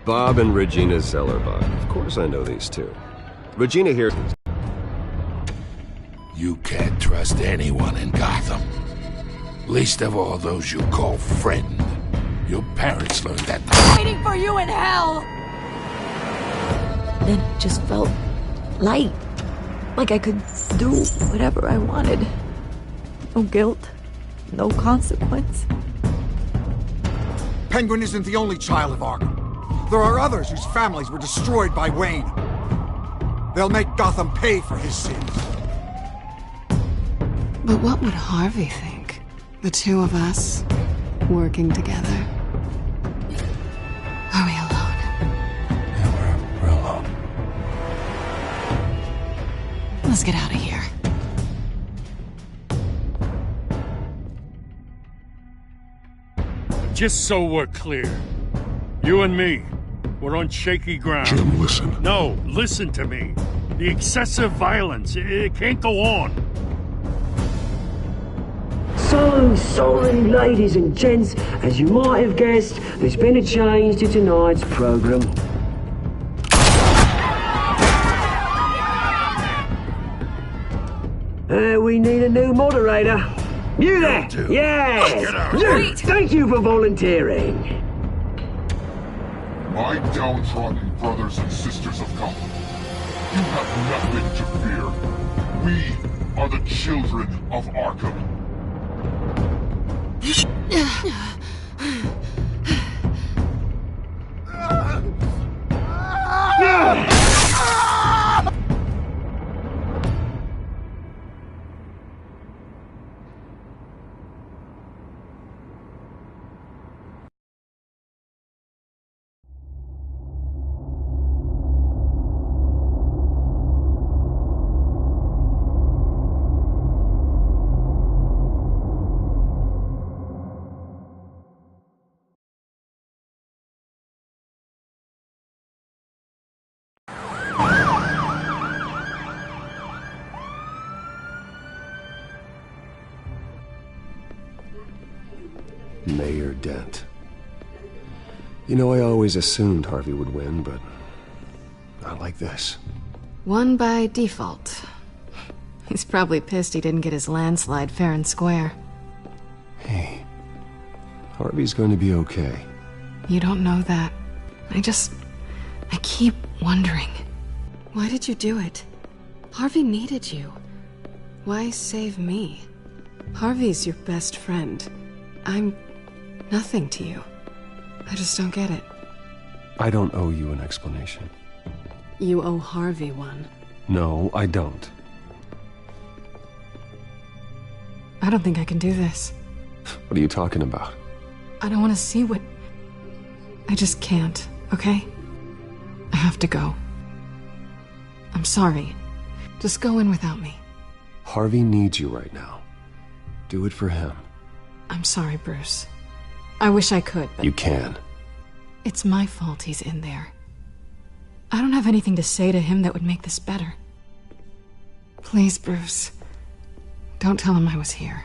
Bob and Regina Zellerbach. Of course I know these two. Regina here... You can't trust anyone in Gotham. Least of all those you call friend. Your parents learned that... Waiting for you in hell! Then it just felt light. Like I could do whatever I wanted. No guilt. No consequence. Penguin isn't the only child of Arkham. There are others whose families were destroyed by Wayne. They'll make Gotham pay for his sins. But what would Harvey think? The two of us, working together. Are we alone? Yeah, we're alone. Let's get out of here. Just so we're clear, you and me, we're on shaky ground. Jim, listen. No, listen to me. The excessive violence, it can't go on. So sorry, ladies and gents. As you might have guessed, there's been a change to tonight's program. We need a new moderator. You there? Yes! Luke, thank you for volunteering. My downtrodden brothers and sisters of Gotham, you have nothing to fear. We are the children of Arkham. Mayor Dent. You know, I always assumed Harvey would win, but not like this. Won by default. He's probably pissed he didn't get his landslide fair and square. Hey, Harvey's going to be okay. You don't know that. I keep wondering. Why did you do it? Harvey needed you. Why save me? Harvey's your best friend. I'm nothing to you. I just don't get it. I don't owe you an explanation. You owe Harvey one. No, I don't. I don't think I can do this. What are you talking about? I don't want to see what... I just can't, okay? I have to go. I'm sorry. Just go in without me. Harvey needs you right now. Do it for him. I'm sorry, Bruce. I wish I could, but... You can. It's my fault he's in there. I don't have anything to say to him that would make this better. Please, Bruce. Don't tell him I was here.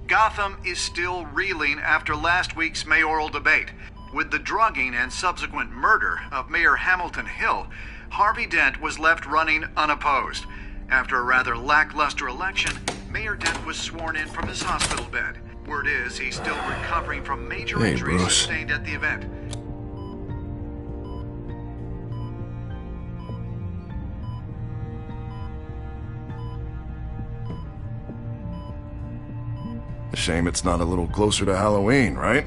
Gotham is still reeling after last week's mayoral debate. With the drugging and subsequent murder of Mayor Hamilton Hill, Harvey Dent was left running unopposed. After a rather lackluster election, Mayor Dent was sworn in from his hospital bed. Word is he's still recovering from major injuries sustained at the event. Shame it's not a little closer to Halloween, right?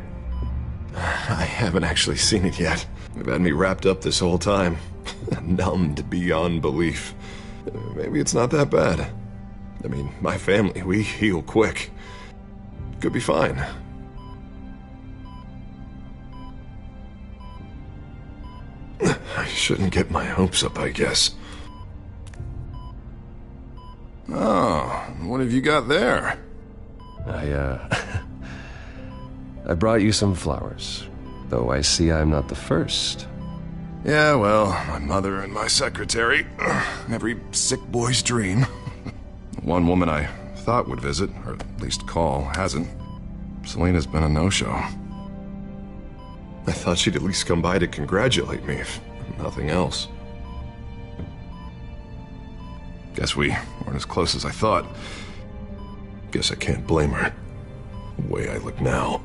I haven't actually seen it yet. They've had me wrapped up this whole time. Numbed beyond belief. Maybe it's not that bad. I mean, my family, we heal quick. Could be fine. I shouldn't get my hopes up, I guess. Oh, what have you got there? I brought you some flowers. Though I see I'm not the first. Yeah, well, my mother and my secretary. Every sick boy's dream. One woman I thought would visit, or at least call, hasn't. Selena's been a no-show. I thought she'd at least come by to congratulate me, if nothing else. Guess we weren't as close as I thought. Guess I can't blame her. The way I look now.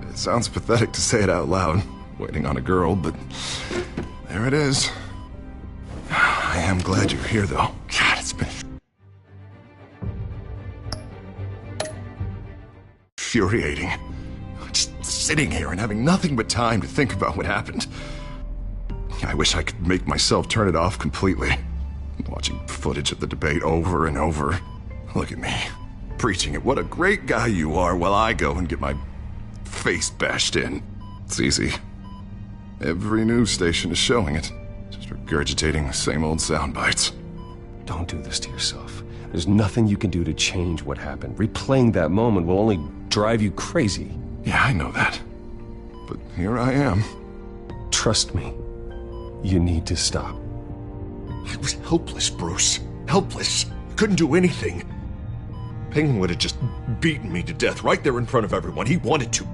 It sounds pathetic to say it out loud, waiting on a girl, but there it is. I am glad you're here, though. God, it's been infuriating. Just sitting here and having nothing but time to think about what happened. I wish I could make myself turn it off completely. Watching footage of the debate over and over. Look at me, preaching at what a great guy you are while I go and get my face bashed in. It's easy. Every news station is showing it. Just regurgitating the same old sound bites. Don't do this to yourself. There's nothing you can do to change what happened. Replaying that moment will only drive you crazy. Yeah, I know that. But here I am. Trust me. You need to stop. I was helpless, Bruce. Helpless. Couldn't do anything. Penguin would have just beaten me to death right there in front of everyone. He wanted to.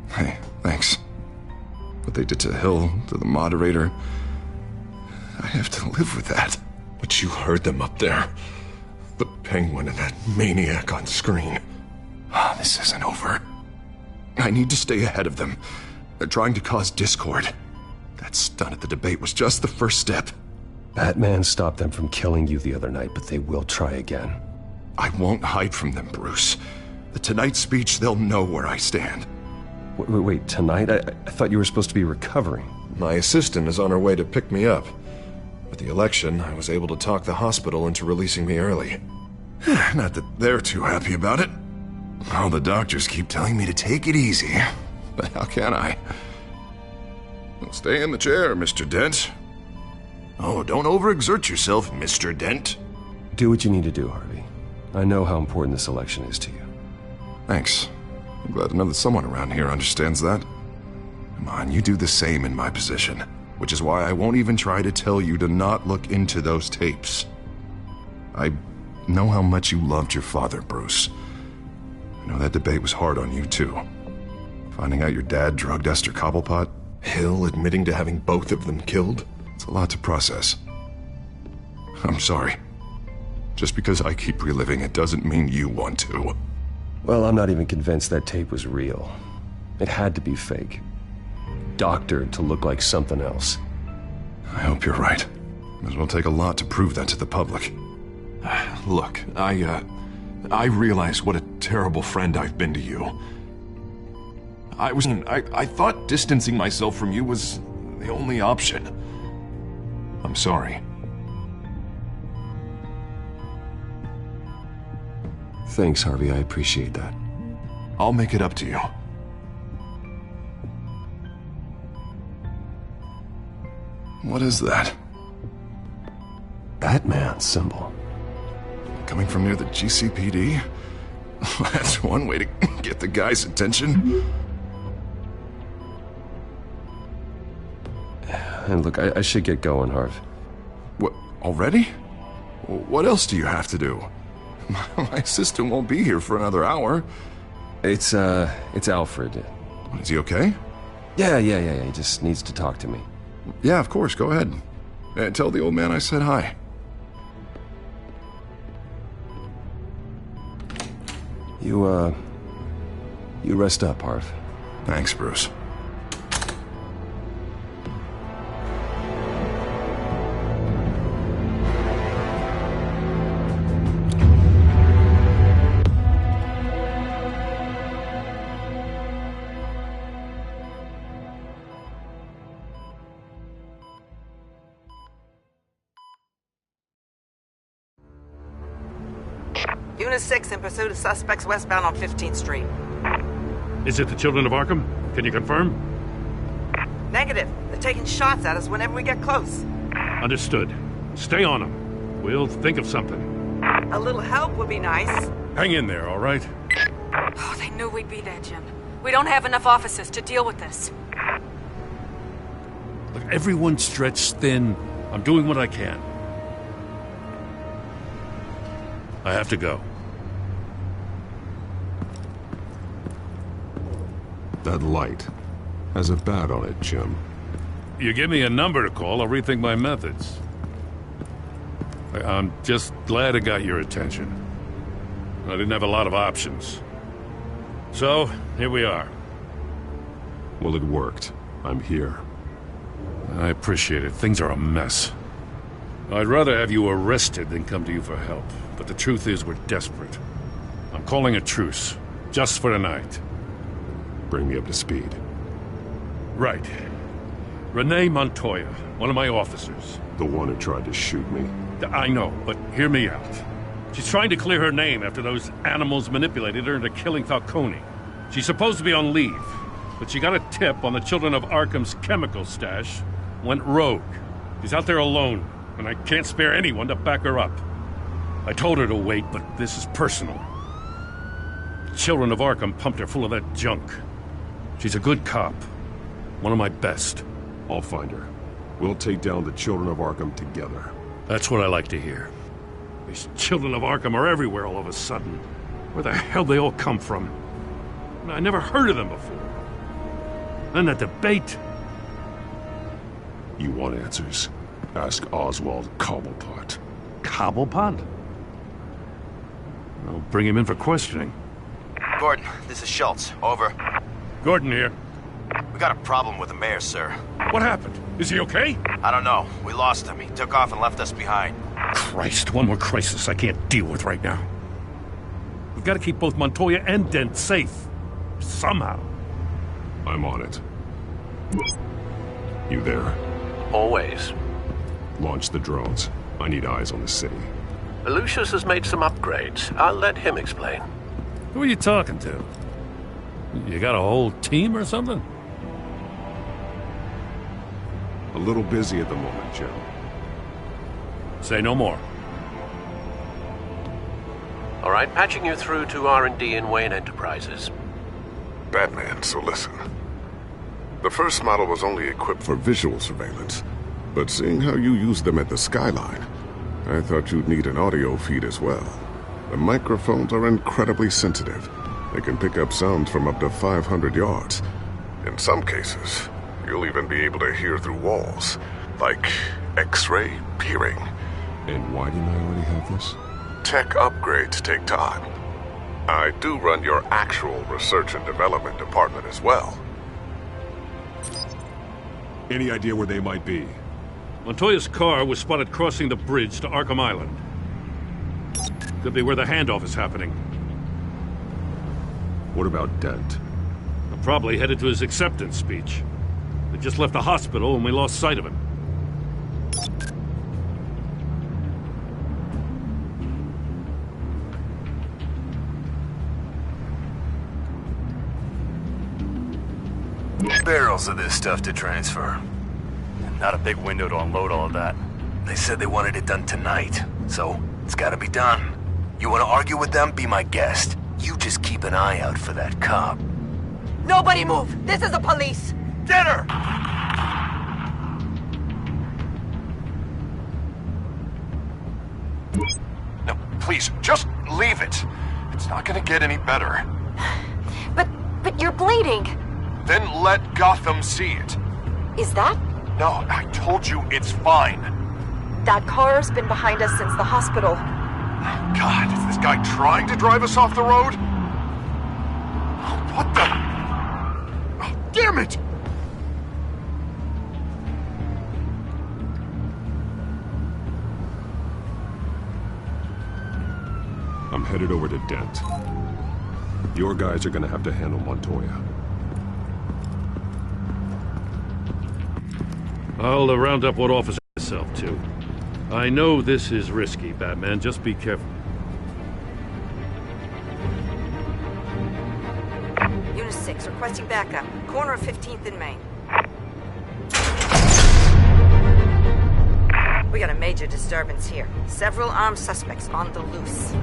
Hey, thanks. What they did to Hill, to the moderator, I have to live with that. But you heard them up there. The Penguin and that maniac on screen. This isn't over. I need to stay ahead of them. They're trying to cause discord. That stunt at the debate was just the first step. Batman stopped them from killing you the other night, but they will try again. I won't hide from them, Bruce. The Tonight speech, they'll know where I stand. Wait, tonight? I thought you were supposed to be recovering. My assistant is on her way to pick me up. With the election, I was able to talk the hospital into releasing me early. Not that they're too happy about it. All the doctors keep telling me to take it easy. But how can I? Well, stay in the chair, Mr. Dent. Oh, don't overexert yourself, Mr. Dent. Do what you need to do, Harvey. I know how important this election is to you. Thanks. I'm glad to know that someone around here understands that. Come on, you do the same in my position. Which is why I won't even try to tell you to not look into those tapes. I know how much you loved your father, Bruce. I know that debate was hard on you, too. Finding out your dad drugged Esther Cobblepot. Hill admitting to having both of them killed. It's a lot to process. I'm sorry. Just because I keep reliving it doesn't mean you want to. Well, I'm not even convinced that tape was real. It had to be fake. Doctored to look like something else. I hope you're right. It will take a lot to prove that to the public. Look, I realize what a terrible friend I've been to you. I thought distancing myself from you was the only option. I'm sorry. Thanks, Harvey. I appreciate that. I'll make it up to you. What is that? Batman symbol. Coming from near the GCPD? That's one way to get the guy's attention. And look, I should get going, Harv. What, already? What else do you have to do? My assistant won't be here for another hour. It's Alfred. Is he okay? Yeah, he just needs to talk to me. Yeah, of course, go ahead. And tell the old man I said hi. You rest up, Harv. Thanks, Bruce. Unit 6 in pursuit of suspects westbound on 15th Street. Is it the Children of Arkham? Can you confirm? Negative. They're taking shots at us whenever we get close. Understood. Stay on them. We'll think of something. A little help would be nice. Hang in there, all right? Oh, they knew we'd be there, Jim. We don't have enough officers to deal with this. Look, everyone's stretched thin. I'm doing what I can. I have to go. That light has a bat on it, Jim. You give me a number to call, I'll rethink my methods. I'm just glad it got your attention. I didn't have a lot of options. So, here we are. Well, it worked. I'm here. I appreciate it. Things are a mess. I'd rather have you arrested than come to you for help. But the truth is, we're desperate. I'm calling a truce. Just for tonight. Bring me up to speed. Right. Renee Montoya, one of my officers. The one who tried to shoot me. I know, but hear me out. She's trying to clear her name after those animals manipulated her into killing Falcone. She's supposed to be on leave, but she got a tip on the Children of Arkham's chemical stash, went rogue. She's out there alone, and I can't spare anyone to back her up. I told her to wait, but this is personal. Children of Arkham pumped her full of that junk. She's a good cop. One of my best. I'll find her. We'll take down the Children of Arkham together. That's what I like to hear. These Children of Arkham are everywhere all of a sudden. Where the hell they all come from? I never heard of them before. Then that debate. You want answers? Ask Oswald Cobblepot. Cobblepot? I'll bring him in for questioning. Gordon, this is Schultz. Over. Gordon here. We got a problem with the mayor, sir. What happened? Is he okay? I don't know. We lost him. He took off and left us behind. Christ, one more crisis I can't deal with right now. We've got to keep both Montoya and Dent safe. Somehow. I'm on it. You there? Always. Launch the drones. I need eyes on the city. Lucius has made some upgrades. I'll let him explain. Who are you talking to? You got a whole team or something? A little busy at the moment, Jim. Say no more. All right, patching you through to R&D in Wayne Enterprises. Batman, so listen. The first model was only equipped for visual surveillance, but seeing how you used them at the Skyline, I thought you'd need an audio feed as well. The microphones are incredibly sensitive. They can pick up sounds from up to 500 yards. In some cases, you'll even be able to hear through walls, like X-ray peering. And why didn't I already have this? Tech upgrades take time. I do run your actual research and development department as well. Any idea where they might be? Montoya's car was spotted crossing the bridge to Arkham Island. Could be where the handoff is happening. What about Dent? I'm probably headed to his acceptance speech. They just left the hospital and we lost sight of him. Barrels of this stuff to transfer. Not a big window to unload all of that. They said they wanted it done tonight, so it's gotta be done. You wanna argue with them? Be my guest. You just keep an eye out for that cop. Nobody move! This is the police! Get her! No, please, just leave it. It's not gonna get any better. But you're bleeding! Then let Gotham see it. Is that? No, I told you it's fine. That car's been behind us since the hospital. God, is this guy trying to drive us off the road? What the? Oh, damn it! I'm headed over to Dent. Your guys are gonna have to handle Montoya. I'll round up what officer myself to. I know this is risky, Batman. Just be careful. Unit 6, requesting backup. Corner of 15th and Main. We got a major disturbance here. Several armed suspects on the loose.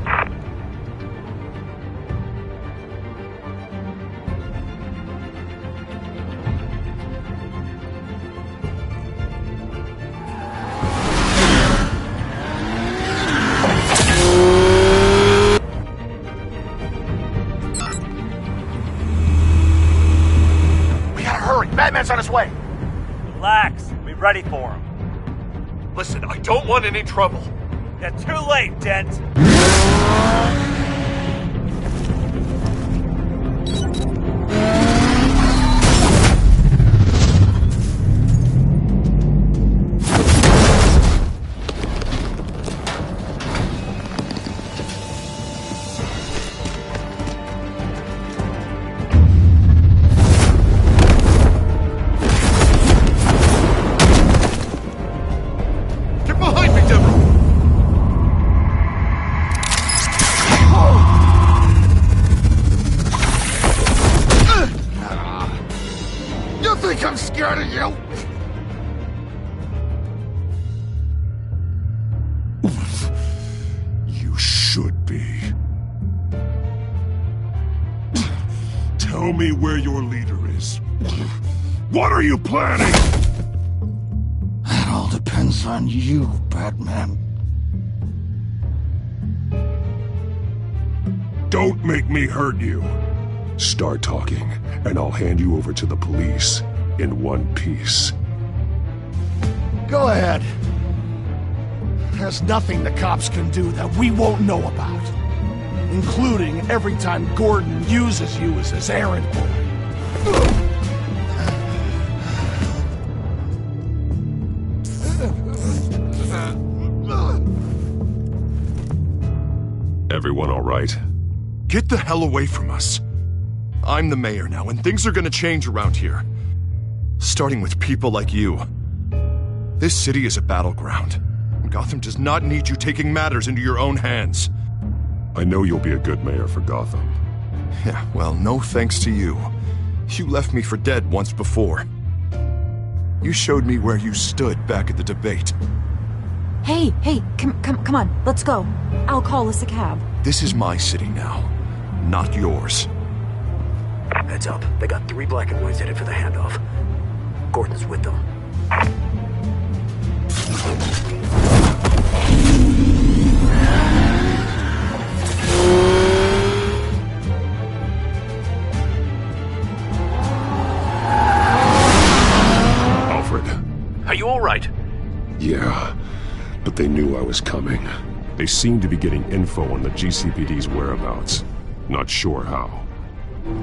ready for him. Listen, I don't want any trouble. Yeah, too late, Dent. I'm scared of you! You should be. Tell me where your leader is. What are you planning? That all depends on you, Batman. Don't make me hurt you. Start talking, and I'll hand you over to the police in one piece. Go ahead. There's nothing the cops can do that we won't know about. Including every time Gordon uses you as his errand boy. Everyone all right? Get the hell away from us. I'm the mayor now, and things are gonna change around here. Starting with people like you. This city is a battleground. Gotham does not need you taking matters into your own hands. I know you'll be a good mayor for Gotham. Yeah, well, no thanks to you. You left me for dead once before. You showed me where you stood back at the debate. Hey, come on, let's go. I'll call us a cab. This is my city now, not yours. Heads up, they got 3 black and whites headed for the handoff. Gordon's with them. Alfred. Are you all right? Yeah, but they knew I was coming. They seem to be getting info on the GCPD's whereabouts. Not sure how.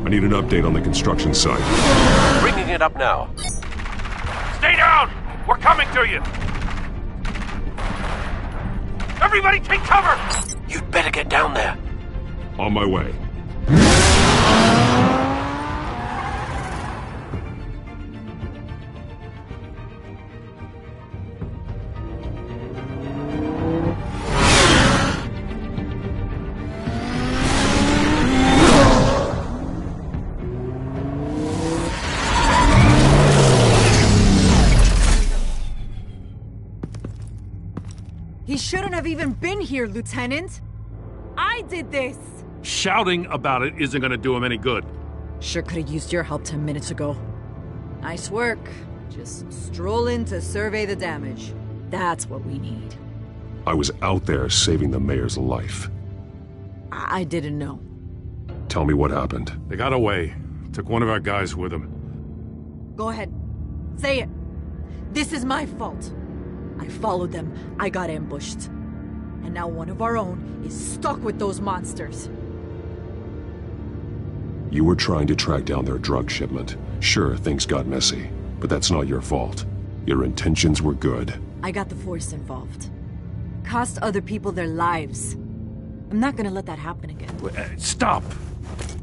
I need an update on the construction site. Bringing it up now. Stay down! We're coming to you! Everybody take cover! You'd better get down there. On my way. He shouldn't have even been here, Lieutenant. I did this. Shouting about it isn't gonna do him any good. Sure could have used your help 10 minutes ago. Nice work. Just stroll in to survey the damage. That's what we need. I was out there saving the mayor's life. I didn't know. Tell me what happened. They got away. Took one of our guys with them. Go ahead. Say it. This is my fault. I followed them. I got ambushed. And now one of our own is stuck with those monsters. You were trying to track down their drug shipment. Sure, things got messy, but that's not your fault. Your intentions were good. I got the Force involved. Cost other people their lives. I'm not gonna let that happen again. Stop!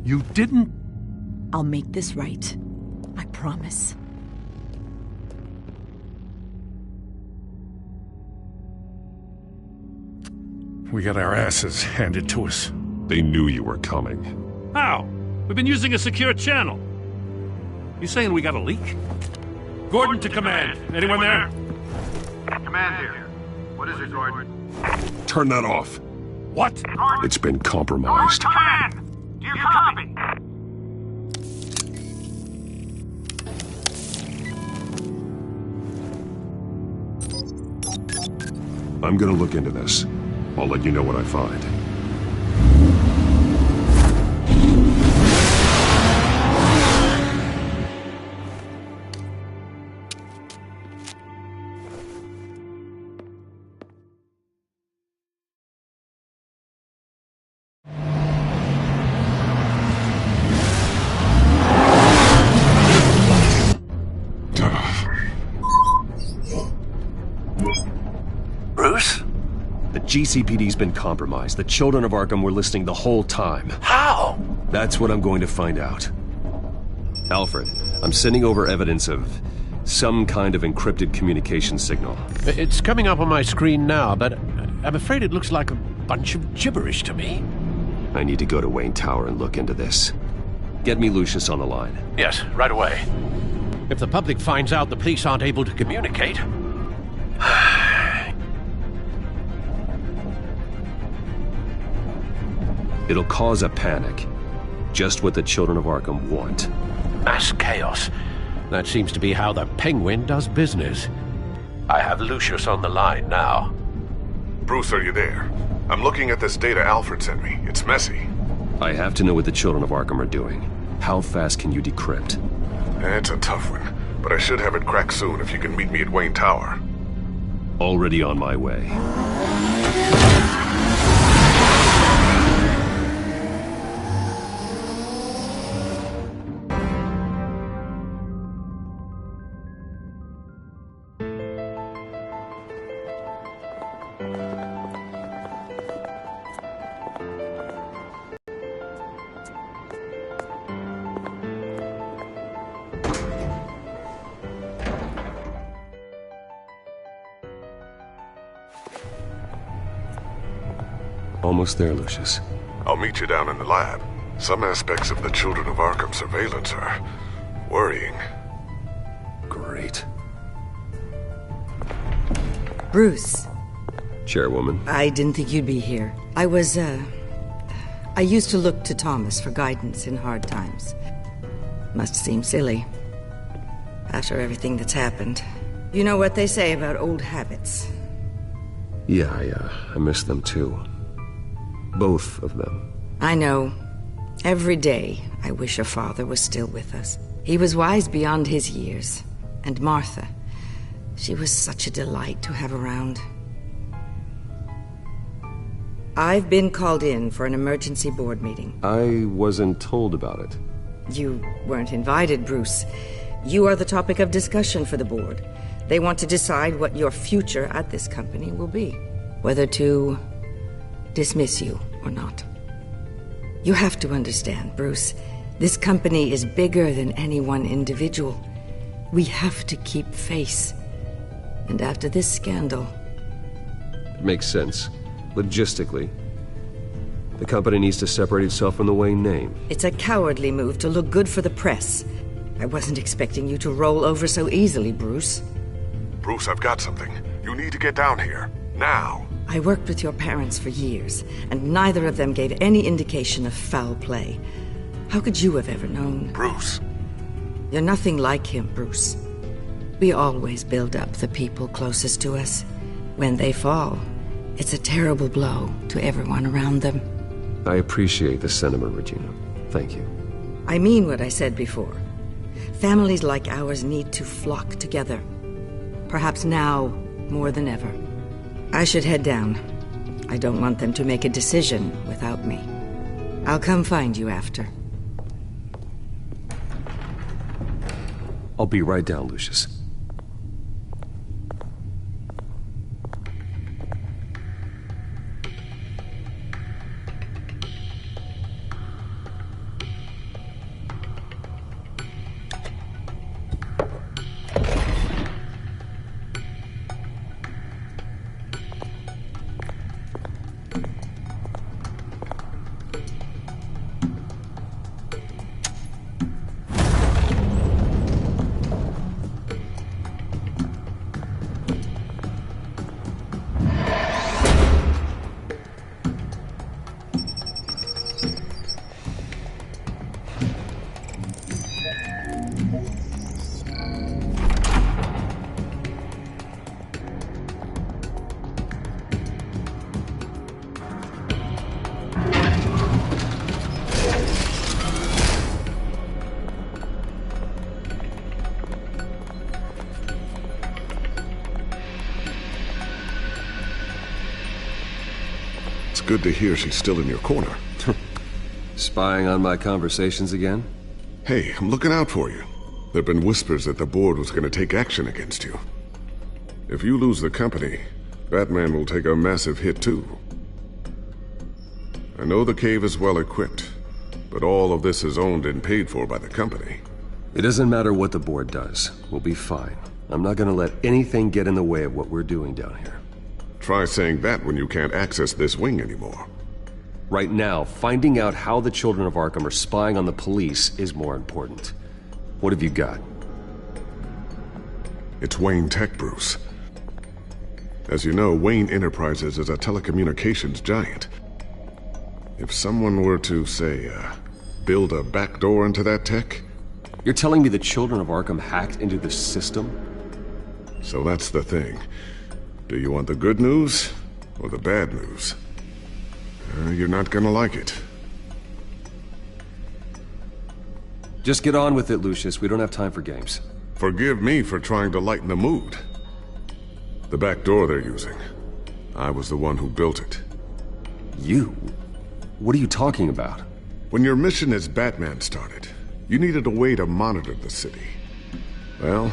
You didn't... I'll make this right. I promise. We got our asses handed to us. They knew you were coming. How? We've been using a secure channel. You saying we got a leak? Gordon to command. Anyone there? Command here. What is it, Gordon? Turn that off. What? It's been compromised. Command! Do you copy? I'm gonna look into this. I'll let you know what I find. GCPD's been compromised. The children of Arkham were listening the whole time. How? That's what I'm going to find out. Alfred, I'm sending over evidence of some kind of encrypted communication signal. It's coming up on my screen now, but I'm afraid it looks like a bunch of gibberish to me. I need to go to Wayne Tower and look into this. Get me Lucius on the line. Yes, right away. If the public finds out the police aren't able to communicate... It'll cause a panic. Just what the children of Arkham want. Mass chaos. That seems to be how the Penguin does business. I have Lucius on the line now. Bruce, are you there? I'm looking at this data Alfred sent me. It's messy. I have to know what the children of Arkham are doing. How fast can you decrypt? It's a tough one, but I should have it cracked soon if you can meet me at Wayne Tower. Already on my way. Almost there, Lucius. I'll meet you down in the lab. Some aspects of the Children of Arkham surveillance are worrying. Great. Bruce. Chairwoman. I didn't think you'd be here. I used to look to Thomas for guidance in hard times. Must seem silly. After everything that's happened. You know what they say about old habits. Yeah, I miss them too. Both of them. I know. Every day, I wish your father was still with us. He was wise beyond his years. And Martha, she was such a delight to have around. I've been called in for an emergency board meeting. I wasn't told about it. You weren't invited, Bruce. You are the topic of discussion for the board. They want to decide what your future at this company will be. Whether to dismiss you or not. You have to understand, Bruce. This company is bigger than any one individual. We have to keep face. And after this scandal... It makes sense. Logistically. The company needs to separate itself from the Wayne name. It's a cowardly move to look good for the press. I wasn't expecting you to roll over so easily, Bruce. Bruce, I've got something. You need to get down here. Now. I worked with your parents for years, and neither of them gave any indication of foul play. How could you have ever known? Bruce. You're nothing like him, Bruce. We always build up the people closest to us. When they fall, it's a terrible blow to everyone around them. I appreciate the sentiment, Regina. Thank you. I mean what I said before. Families like ours need to flock together. Perhaps now more than ever. I should head down. I don't want them to make a decision without me. I'll come find you after. I'll be right down, Lucius. Good to hear she's still in your corner. Spying on my conversations again? Hey, I'm looking out for you. There've been whispers that the board was going to take action against you. If you lose the company, Batman will take a massive hit too. I know the cave is well equipped, but all of this is owned and paid for by the company. It doesn't matter what the board does. We'll be fine. I'm not gonna let anything get in the way of what we're doing down here. Try saying that when you can't access this wing anymore. Right now, finding out how the Children of Arkham are spying on the police is more important. What have you got? It's Wayne Tech, Bruce. As you know, Wayne Enterprises is a telecommunications giant. If someone were to, say, build a backdoor into that tech... You're telling me the Children of Arkham hacked into the system? So that's the thing. Do you want the good news or the bad news? You're not gonna like it. Just get on with it, Lucius. We don't have time for games. Forgive me for trying to lighten the mood. The back door they're using. I was the one who built it. You? What are you talking about? When your mission as Batman started, you needed a way to monitor the city. Well,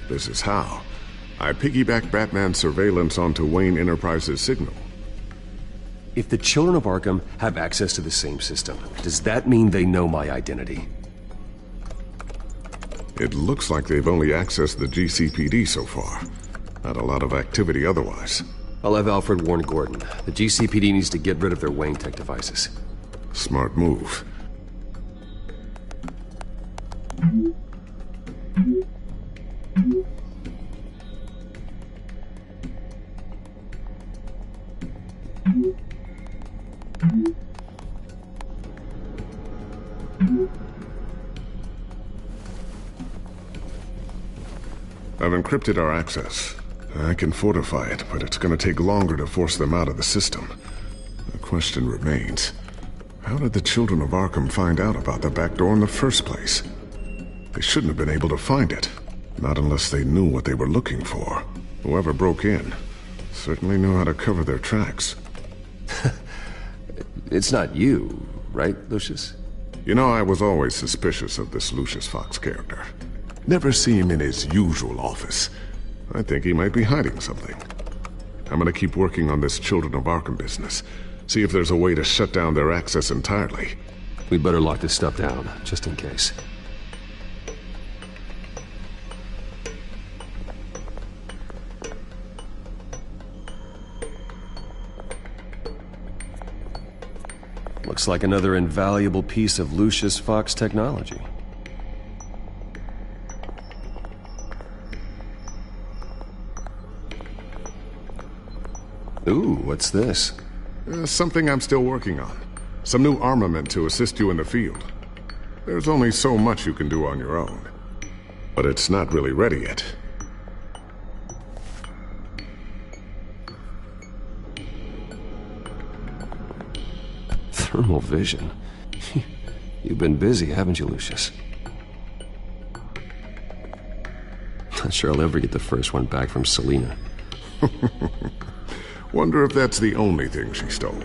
this is how. I piggybacked Batman's surveillance onto Wayne Enterprises' signal. If the Children of Arkham have access to the same system, does that mean they know my identity? It looks like they've only accessed the GCPD so far. Not a lot of activity otherwise. I'll have Alfred warn Gordon. The GCPD needs to get rid of their Wayne Tech devices. Smart move. I've encrypted our access. I can fortify it, but it's gonna take longer to force them out of the system. The question remains, how did the Children of Arkham find out about the back door in the first place? They shouldn't have been able to find it. Not unless they knew what they were looking for. Whoever broke in certainly knew how to cover their tracks. It's not you, right, Lucius? You know, I was always suspicious of this Lucius Fox character. Never see him in his usual office. I think he might be hiding something. I'm gonna keep working on this Children of Arkham business. See if there's a way to shut down their access entirely. We better lock this stuff down, just in case. Looks like another invaluable piece of Lucius Fox technology. Ooh, what's this? Something I'm still working on. Some new armament to assist you in the field. There's only so much you can do on your own. But it's not really ready yet. Thermal vision. You've been busy, haven't you, Lucius? Not sure I'll ever get the first one back from Selina. Wonder if that's the only thing she stole.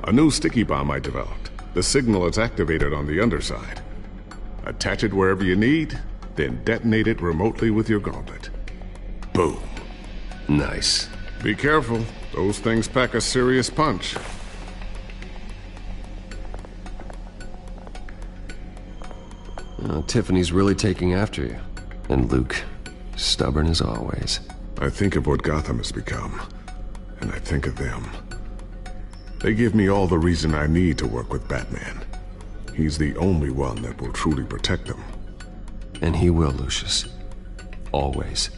A new sticky bomb I developed. The signal is activated on the underside. Attach it wherever you need, then detonate it remotely with your gauntlet. Boom. Nice. Be careful. Those things pack a serious punch. Tiffany's really taking after you. And Luke, stubborn as always. I think of what Gotham has become, and I think of them. They give me all the reason I need to work with Batman. He's the only one that will truly protect them. And he will, Lucius. Always.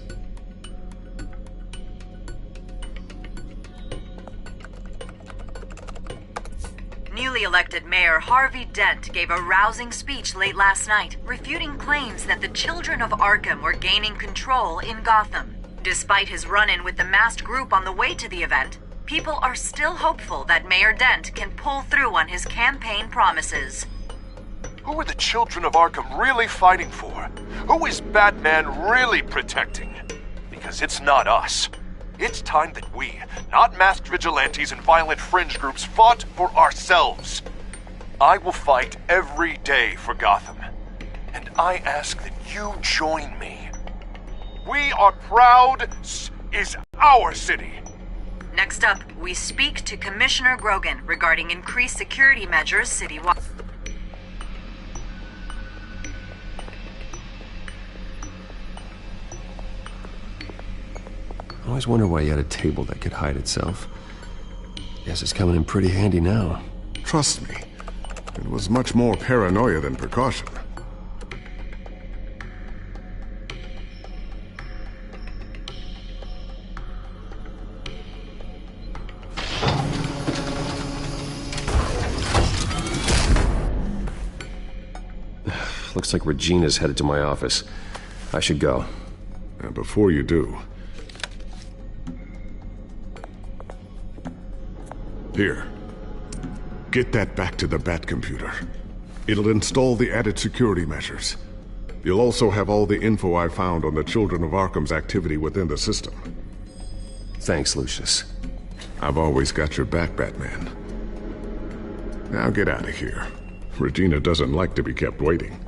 Newly elected Mayor Harvey Dent gave a rousing speech late last night, refuting claims that the Children of Arkham were gaining control in Gotham. Despite his run-in with the masked group on the way to the event, people are still hopeful that Mayor Dent can pull through on his campaign promises. Who are the children of Arkham really fighting for? Who is Batman really protecting? Because it's not us. It's time that we, not masked vigilantes and violent fringe groups, fought for ourselves. I will fight every day for Gotham. And I ask that you join me. We are proud. Is our city. Next up, we speak to Commissioner Grogan regarding increased security measures citywide. I always wonder why you had a table that could hide itself. Guess it's coming in pretty handy now. Trust me, it was much more paranoia than precaution. Looks like Regina's headed to my office. I should go. And before you do... Here. Get that back to the Bat computer. It'll install the added security measures. You'll also have all the info I found on the Children of Arkham's activity within the system. Thanks, Lucius. I've always got your back, Batman. Now get out of here. Regina doesn't like to be kept waiting.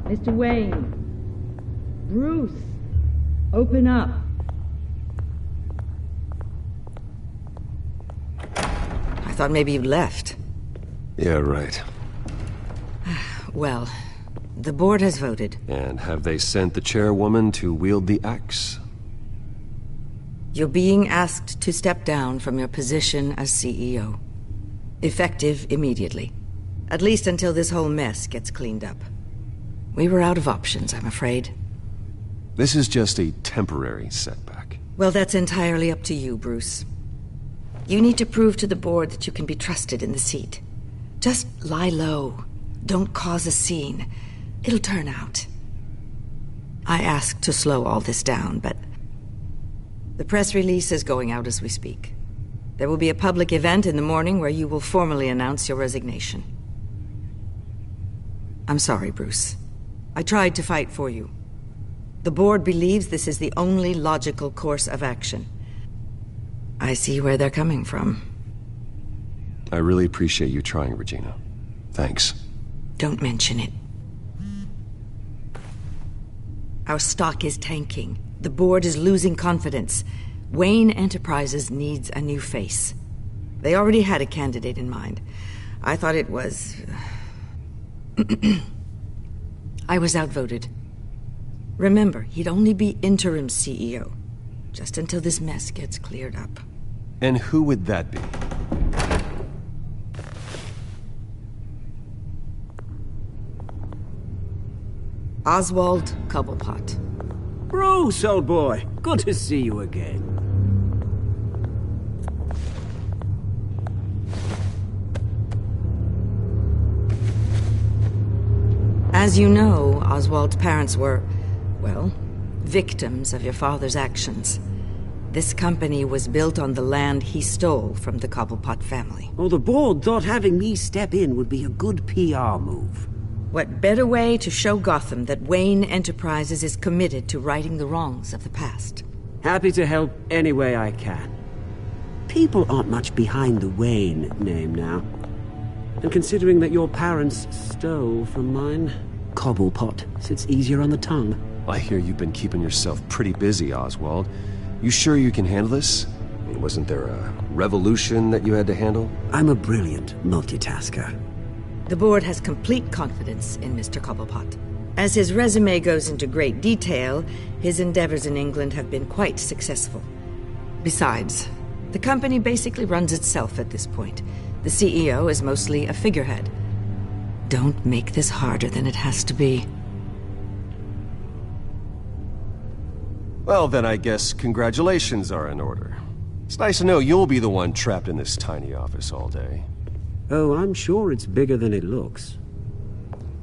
Mr. Wayne. Bruce. Open up. I thought maybe you left. Yeah, right. Well, the board has voted. And have they sent the chairwoman to wield the axe? You're being asked to step down from your position as CEO. Effective immediately. At least until this whole mess gets cleaned up. We were out of options, I'm afraid. This is just a temporary setback. Well, that's entirely up to you, Bruce. You need to prove to the board that you can be trusted in the seat. Just lie low. Don't cause a scene. It'll turn out. I asked to slow all this down, but the press release is going out as we speak. There will be a public event in the morning where you will formally announce your resignation. I'm sorry, Bruce. I tried to fight for you. The board believes this is the only logical course of action. I see where they're coming from. I really appreciate you trying, Regina. Thanks. Don't mention it. Our stock is tanking. The board is losing confidence. Wayne Enterprises needs a new face. They already had a candidate in mind. I thought it was... I was outvoted. Remember, he'd only be interim CEO, just until this mess gets cleared up. And who would that be? Oswald Cobblepot. Bruce, old boy. Good to see you again. As you know, Oswald's parents were, well, victims of your father's actions. This company was built on the land he stole from the Cobblepot family. Well, the board thought having me step in would be a good PR move. What better way to show Gotham that Wayne Enterprises is committed to righting the wrongs of the past? Happy to help any way I can. People aren't much behind the Wayne name now. And considering that your parents stole from mine, Cobblepot sits easier on the tongue. I hear you've been keeping yourself pretty busy, Oswald. You sure you can handle this? I mean, wasn't there a revolution that you had to handle? I'm a brilliant multitasker. The board has complete confidence in Mr. Cobblepot. As his resume goes into great detail, his endeavors in England have been quite successful. Besides, the company basically runs itself at this point. The CEO is mostly a figurehead. Don't make this harder than it has to be. Well, then I guess congratulations are in order. It's nice to know you'll be the one trapped in this tiny office all day. Oh, I'm sure it's bigger than it looks.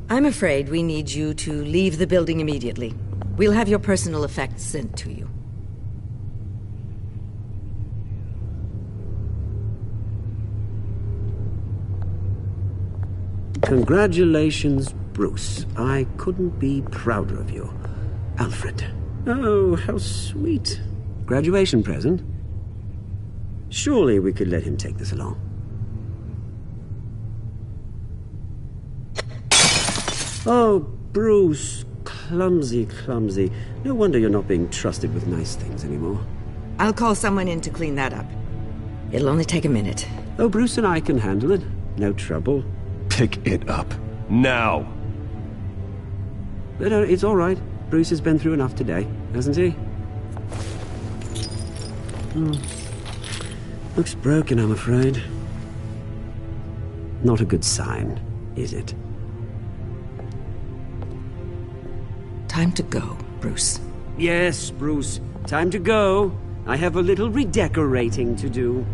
I'm afraid we need you to leave the building immediately. We'll have your personal effects sent to you. Congratulations, Bruce. I couldn't be prouder of you. Alfred. Oh, how sweet. Graduation present? Surely we could let him take this along. Oh, Bruce. Clumsy, clumsy. No wonder you're not being trusted with nice things anymore. I'll call someone in to clean that up. It'll only take a minute. Oh, Bruce and I can handle it. No trouble. Pick it up. Now! But it's all right. Bruce has been through enough today, hasn't he? Looks broken, I'm afraid. Not a good sign, is it? Time to go, Bruce. Yes, Bruce. Time to go. I have a little redecorating to do.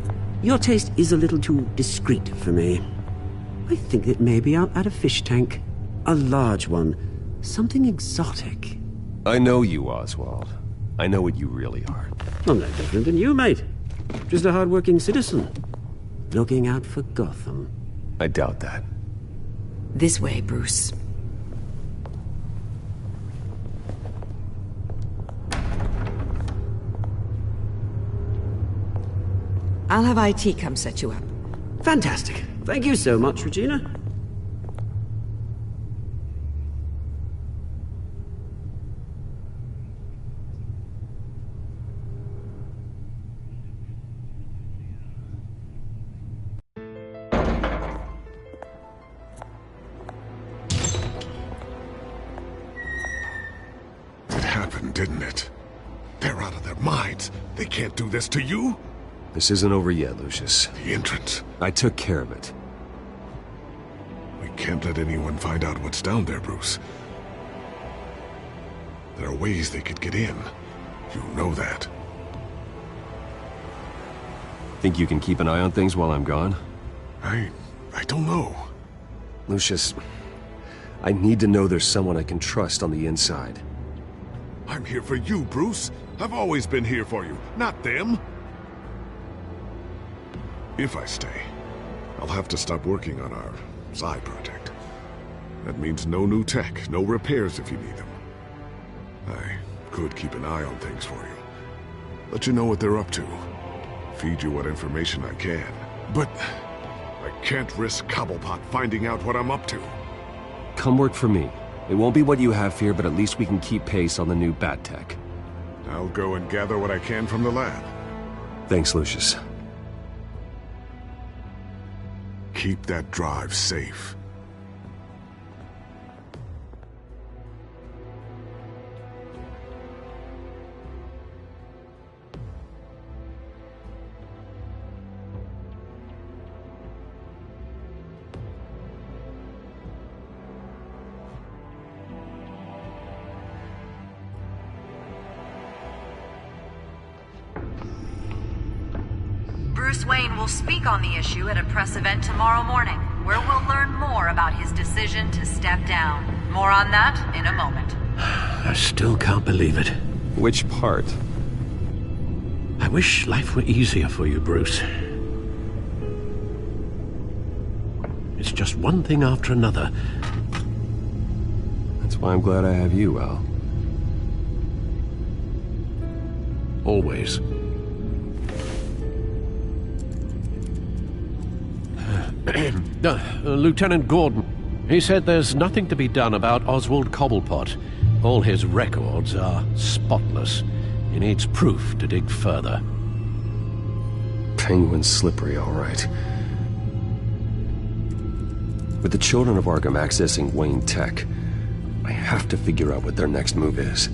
Your taste is a little too discreet for me. I think that maybe I'll add a fish tank. A large one. Something exotic. I know you, Oswald. I know what you really are. I'm no different than you, mate. Just a hard-working citizen. Looking out for Gotham. I doubt that. This way, Bruce. I'll have IT come set you up. Fantastic. Thank you so much, Regina. It happened, didn't it? They're out of their minds. They can't do this to you. This isn't over yet, Lucius. The entrance. I took care of it. We can't let anyone find out what's down there, Bruce. There are ways they could get in. You know that. Think you can keep an eye on things while I'm gone? I don't know. Lucius, I need to know there's someone I can trust on the inside. I'm here for you, Bruce. I've always been here for you, not them. If I stay, I'll have to stop working on our side project. That means no new tech, no repairs if you need them. I could keep an eye on things for you. Let you know what they're up to. Feed you what information I can. But I can't risk Cobblepot finding out what I'm up to. Come work for me. It won't be what you have here, but at least we can keep pace on the new bat tech. I'll go and gather what I can from the lab. Thanks, Lucius. Keep that drive safe. Bruce Wayne will speak on the issue at a press event tomorrow morning, where we'll learn more about his decision to step down. More on that in a moment. I still can't believe it. Which part? I wish life were easier for you, Bruce. It's just one thing after another. That's why I'm glad I have you, Al. Always. Lieutenant Gordon, he said there's nothing to be done about Oswald Cobblepot. All his records are spotless. He needs proof to dig further. Penguin's slippery, all right. With the children of Arkham accessing Wayne Tech, I have to figure out what their next move is.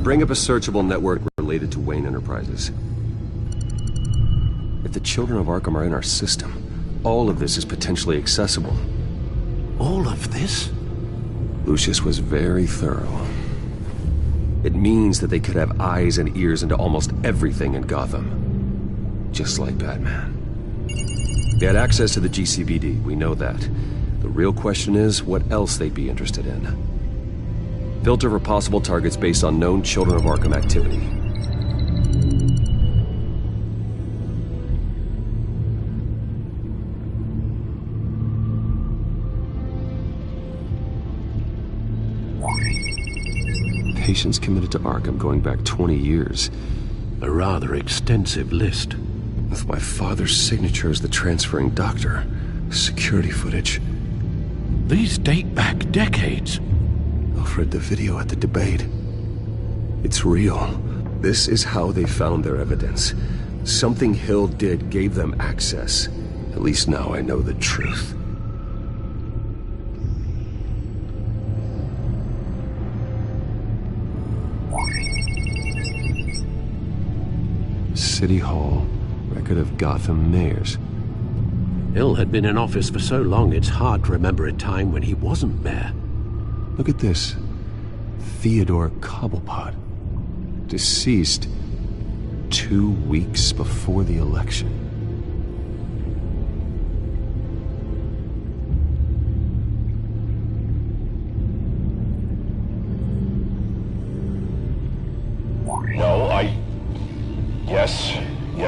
Bring up a searchable network related to Wayne Enterprises. If the children of Arkham are in our system, all of this is potentially accessible. All of this? Lucius was very thorough. It means that they could have eyes and ears into almost everything in Gotham. Just like Batman. They had access to the GCPD, we know that. The real question is, what else they'd be interested in. Filter for possible targets based on known Children of Arkham activity. Patients committed to Arkham going back 20 years. A rather extensive list. With my father's signature as the transferring doctor. Security footage. These date back decades. Alfred, the video at the debate. It's real. This is how they found their evidence. Something Hill did gave them access. At least now I know the truth. City Hall. Record of Gotham mayors. Hill had been in office for so long it's hard to remember a time when he wasn't mayor. Look at this. Theodore Cobblepot. Deceased 2 weeks before the election. No,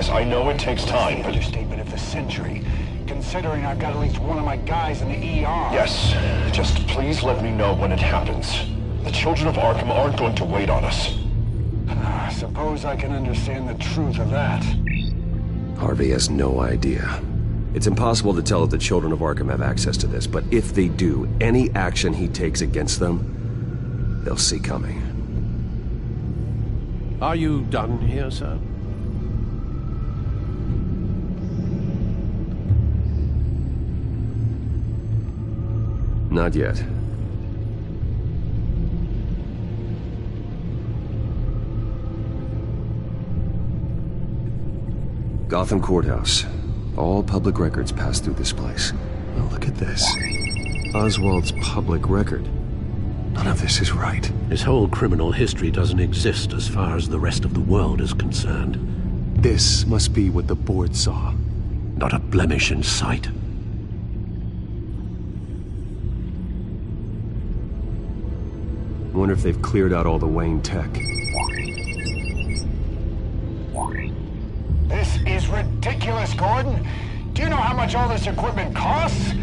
Yes, I know it takes time, but... Understatement of the century. Considering I've got at least one of my guys in the ER. Yes, just please let me know when it happens. The children of Arkham aren't going to wait on us. I suppose I can understand the truth of that. Harvey has no idea. It's impossible to tell if the children of Arkham have access to this, but if they do, any action he takes against them, they'll see coming. Are you done here, sir? Not yet. Gotham Courthouse. All public records pass through this place. Oh, look at this. Oswald's public record. None of this is right. His whole criminal history doesn't exist as far as the rest of the world is concerned. This must be what the board saw. Not a blemish in sight. I wonder if they've cleared out all the Wayne tech. This is ridiculous, Gordon. Do you know how much all this equipment costs?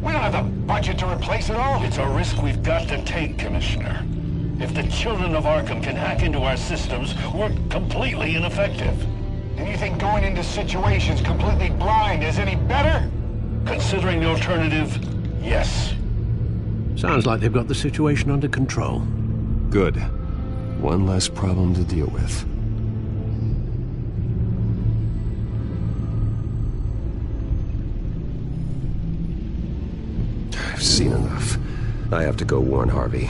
We don't have the budget to replace it all. It's a risk we've got to take, Commissioner. If the children of Arkham can hack into our systems, we're completely ineffective. And you think going into situations completely blind is any better? Considering the alternative, yes. Sounds like they've got the situation under control. Good. One less problem to deal with. I've seen enough. I have to go warn Harvey.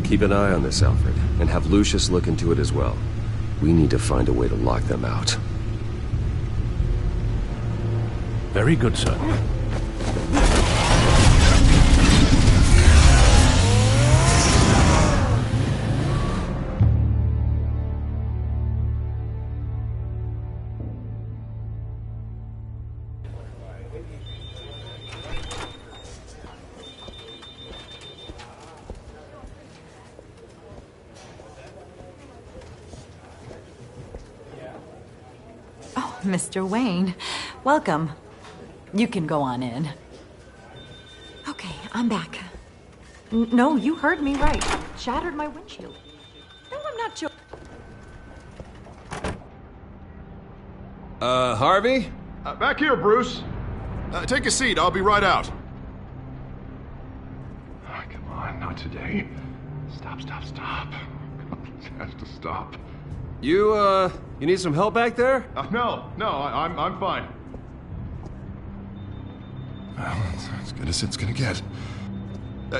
Keep an eye on this, Alfred, and have Lucius look into it as well. We need to find a way to lock them out. Very good, sir. Mr. Wayne, welcome. You can go on in. Okay, I'm back. No, you heard me right. Shattered my windshield. No, I'm not joking. Harvey? Back here, Bruce. Take a seat. I'll be right out. Oh, come on, not today. Stop. It has to stop. You need some help back there? No, I'm fine. Well, it's as good as it's gonna get.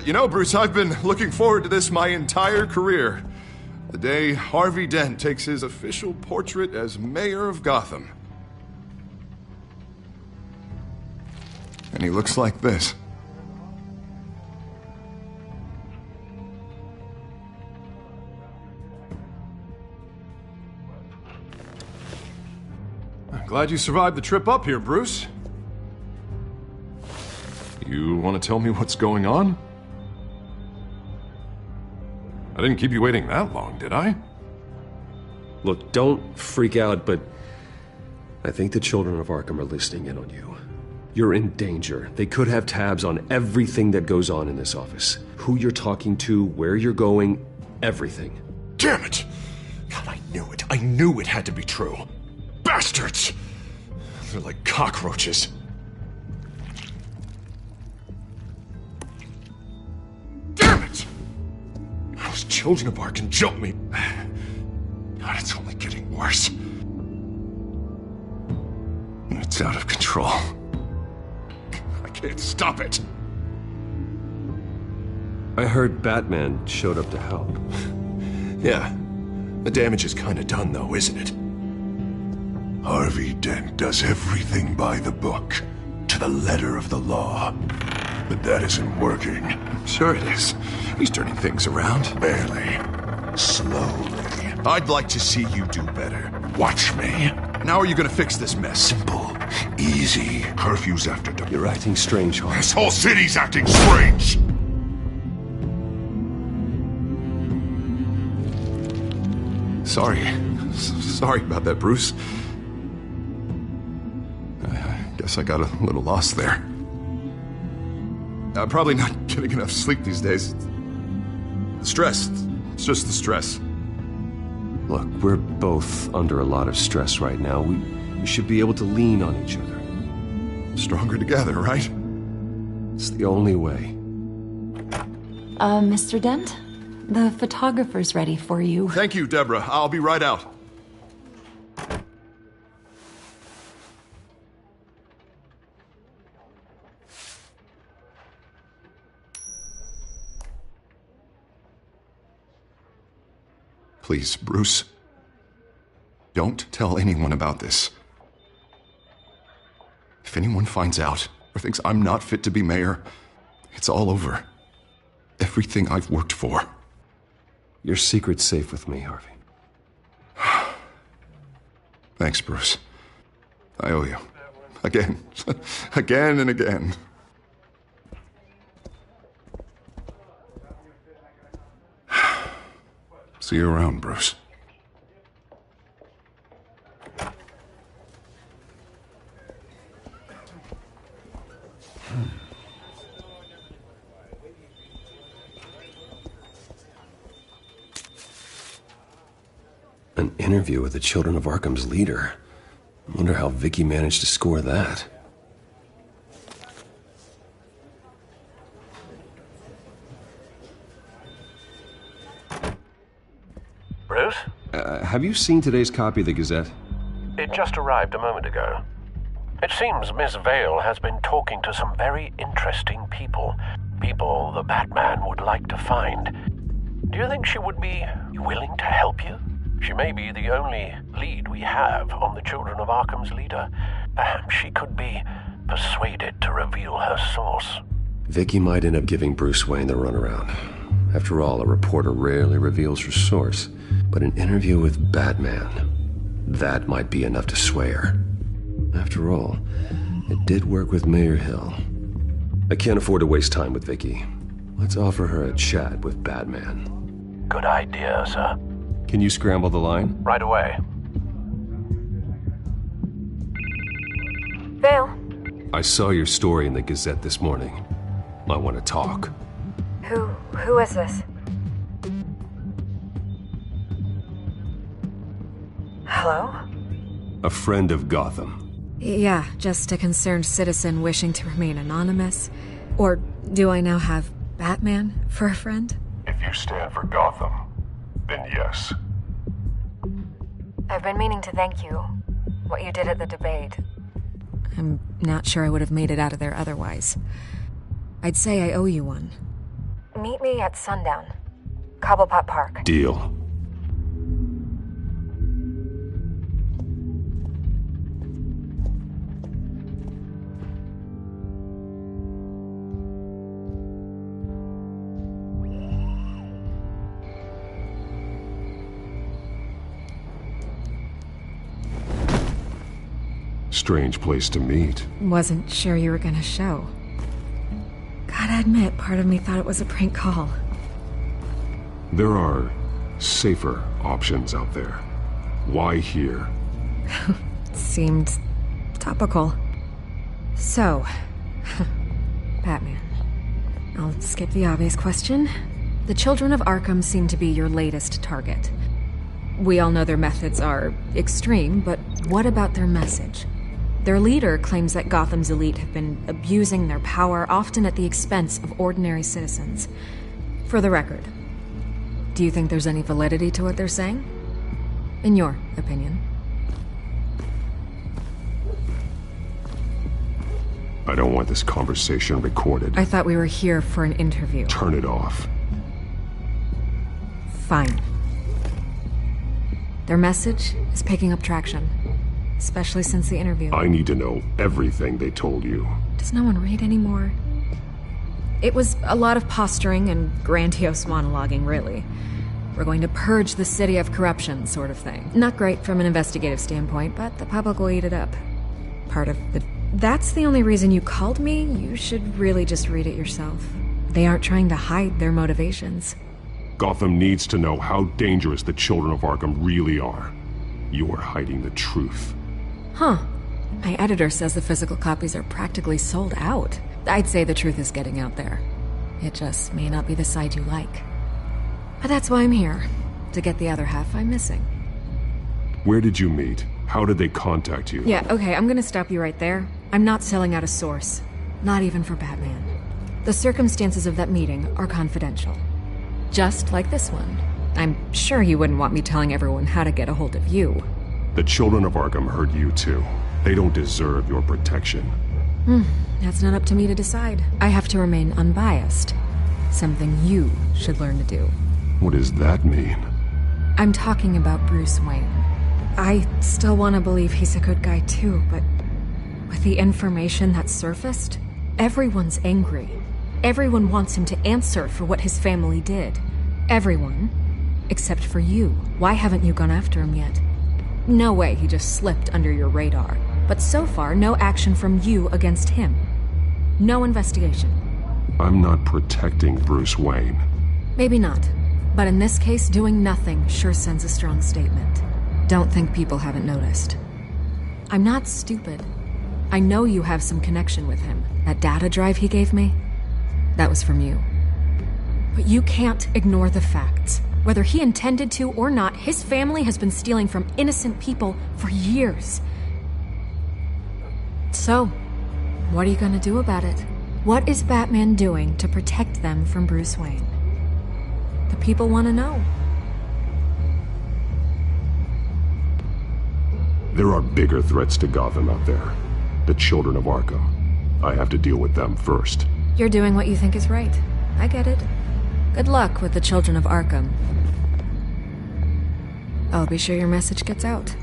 You know, Bruce, I've been looking forward to this my entire career. The day Harvey Dent takes his official portrait as mayor of Gotham. And he looks like this. I'm glad you survived the trip up here, Bruce. You want to tell me what's going on? I didn't keep you waiting that long, did I? Look, don't freak out, but I think the children of Arkham are listening in on you. You're in danger. They could have tabs on everything that goes on in this office. Who you're talking to, where you're going, everything. Damn it! God, I knew it. I knew it had to be true. Bastards! They're like cockroaches. Damn it! Those children of Arkham jumped me. God, it's only getting worse. It's out of control. I can't stop it. I heard Batman showed up to help. Yeah. The damage is kind of done, though, isn't it? Harvey Dent does everything by the book, to the letter of the law. But that isn't working. Sure it is. He's turning things around. Barely. Slowly. I'd like to see you do better. Watch me. Now are you gonna fix this mess? Simple. Easy. Curfew's after dark. You're acting strange, Harvey. This whole city's acting strange! Sorry about that, Bruce. I guess I got a little lost there. I'm probably not getting enough sleep these days. Stress. It's just the stress. Look, we're both under a lot of stress right now. We should be able to lean on each other. Stronger together, right? It's the only way. Mr. Dent? The photographer's ready for you. Thank you, Deborah. I'll be right out. Please, Bruce. Don't tell anyone about this. If anyone finds out or thinks I'm not fit to be mayor, it's all over. Everything I've worked for. Your secret's safe with me, Harvey. Thanks, Bruce. I owe you. Again. Again and again. See you around, Bruce. An interview with the Children of Arkham's leader. I wonder how Vicky managed to score that. Bruce? Have you seen today's copy of the Gazette? It just arrived a moment ago. It seems Miss Vale has been talking to some very interesting people. People the Batman would like to find. Do you think she would be willing to help you? She may be the only lead we have on the Children of Arkham's leader. Perhaps she could be persuaded to reveal her source. Vicky might end up giving Bruce Wayne the runaround. After all, a reporter rarely reveals her source. But an interview with Batman, that might be enough to sway her. After all, it did work with Mayor Hill. I can't afford to waste time with Vicky. Let's offer her a chat with Batman. Good idea, sir. Can you scramble the line? Right away. Vale. I saw your story in the Gazette this morning. I want to talk. Who is this? Hello? A friend of Gotham. Yeah, just a concerned citizen wishing to remain anonymous. Or do I now have Batman for a friend? If you stand for Gotham, then yes. I've been meaning to thank you. What you did at the debate. I'm not sure I would have made it out of there otherwise. I'd say I owe you one. Meet me at sundown. Cobblepot Park. Deal. Strange place to meet. Wasn't sure you were gonna show. Gotta admit, part of me thought it was a prank call. There are safer options out there. Why here? Seemed topical. So, Batman. I'll skip the obvious question. The Children of Arkham seem to be your latest target. We all know their methods are extreme, but what about their message? Their leader claims that Gotham's elite have been abusing their power, often at the expense of ordinary citizens. For the record, do you think there's any validity to what they're saying? In your opinion? I don't want this conversation recorded. I thought we were here for an interview. Turn it off. Fine. Their message is picking up traction. Especially since the interview. I need to know everything they told you. Does no one read anymore? It was a lot of posturing and grandiose monologuing, really. We're going to purge the city of corruption, sort of thing. Not great from an investigative standpoint, but the public will eat it up. Part of the... That's the only reason you called me? You should really just read it yourself. They aren't trying to hide their motivations. Gotham needs to know how dangerous the Children of Arkham really are. You're hiding the truth. Huh. My editor says the physical copies are practically sold out. I'd say the truth is getting out there. It just may not be the side you like. But that's why I'm here. To get the other half I'm missing. Where did you meet? How did they contact you? Yeah, okay, I'm gonna stop you right there. I'm not selling out a source. Not even for Batman. The circumstances of that meeting are confidential. Just like this one. I'm sure you wouldn't want me telling everyone how to get a hold of you. The Children of Arkham heard you too. They don't deserve your protection. That's not up to me to decide. I have to remain unbiased. Something you should learn to do. What does that mean? I'm talking about Bruce Wayne. I still want to believe he's a good guy too, but with the information that surfaced, everyone's angry. Everyone wants him to answer for what his family did. Everyone. Except for you. Why haven't you gone after him yet? No way he just slipped under your radar. But so far, no action from you against him. No investigation. I'm not protecting Bruce Wayne. Maybe not. But in this case, doing nothing sure sends a strong statement. Don't think people haven't noticed. I'm not stupid. I know you have some connection with him. That data drive he gave me, that was from you. But you can't ignore the facts. Whether he intended to or not, his family has been stealing from innocent people for years. So, what are you gonna do about it? What is Batman doing to protect them from Bruce Wayne? The people want to know. There are bigger threats to Gotham out there. The children of Arkham. I have to deal with them first. You're doing what you think is right. I get it. Good luck with the children of Arkham. I'll be sure your message gets out.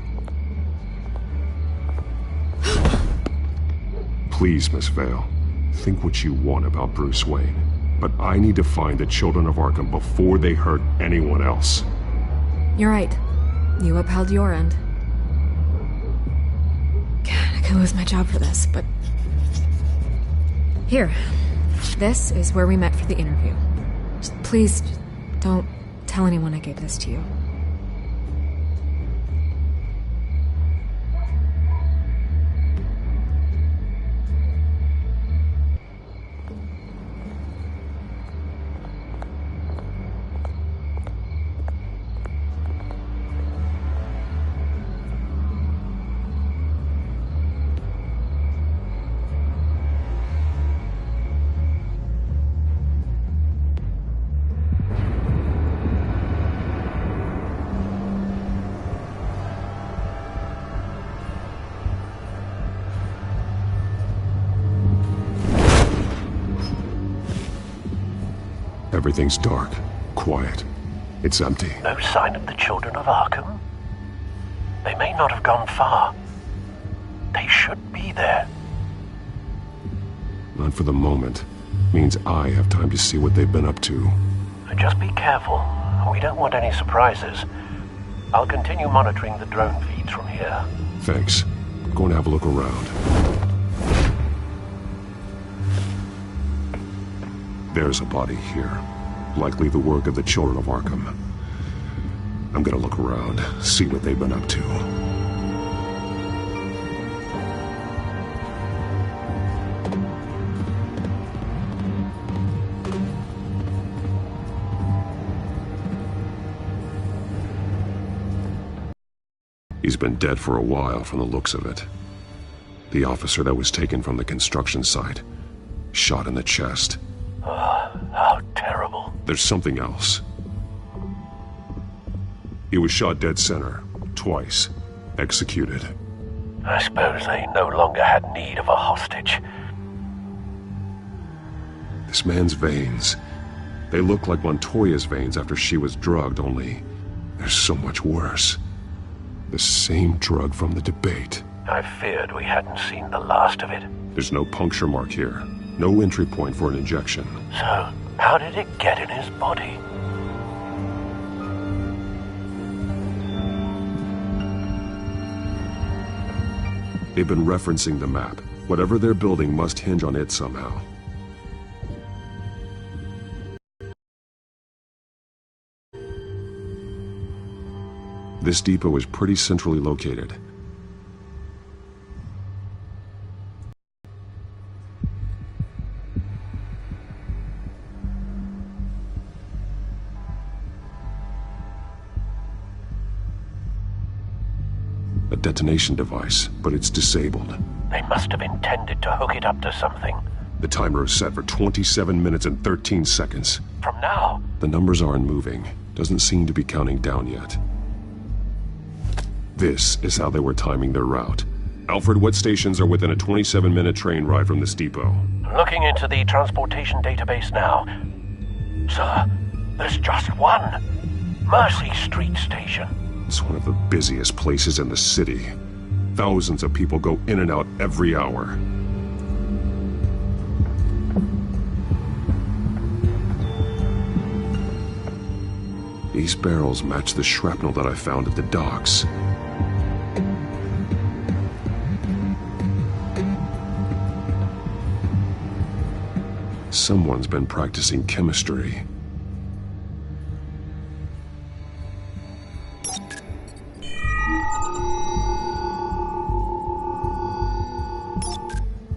Please, Miss Vale. Think what you want about Bruce Wayne. But I need to find the children of Arkham before they hurt anyone else. You're right. You upheld your end. God, I could lose my job for this, but... Here. This is where we met for the interview. Please, don't tell anyone I gave this to you. Everything's dark, quiet. It's empty. No sign of the children of Arkham? They may not have gone far. They should be there. Not for the moment. Means I have time to see what they've been up to. Just be careful. We don't want any surprises. I'll continue monitoring the drone feeds from here. Thanks. I'm going to have a look around. There's a body here. Likely the work of the children of Arkham. I'm gonna look around, see what they've been up to. He's been dead for a while from the looks of it. The officer that was taken from the construction site. Shot in the chest. How terrible. There's something else. He was shot dead center, twice, executed. I suppose they no longer had need of a hostage. This man's veins, they look like Montoya's veins after she was drugged, only they're so much worse. The same drug from the debate. I feared we hadn't seen the last of it. There's no puncture mark here. No entry point for an injection. So, how did it get in his body? They've been referencing the map. Whatever they're building must hinge on it somehow. This depot is pretty centrally located. A detonation device, but it's disabled. They must have intended to hook it up to something. The timer is set for 27 minutes and 13 seconds. From now? The numbers aren't moving. Doesn't seem to be counting down yet. This is how they were timing their route. Alfred, what stations are within a 27-minute train ride from this depot? Looking into the transportation database now. Sir, there's just one. Mercy Street Station. It's one of the busiest places in the city. Thousands of people go in and out every hour. These barrels match the shrapnel that I found at the docks. Someone's been practicing chemistry.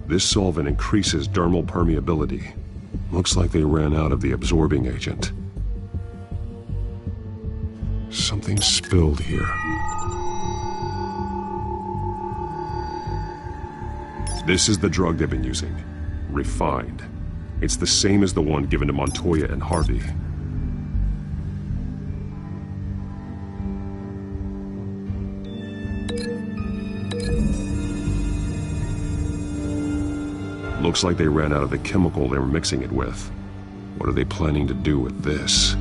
This solvent increases dermal permeability. Looks like they ran out of the absorbing agent. Something spilled here. This is the drug they've been using. Refined. It's the same as the one given to Montoya and Harvey. Looks like they ran out of the chemical they were mixing it with. What are they planning to do with this?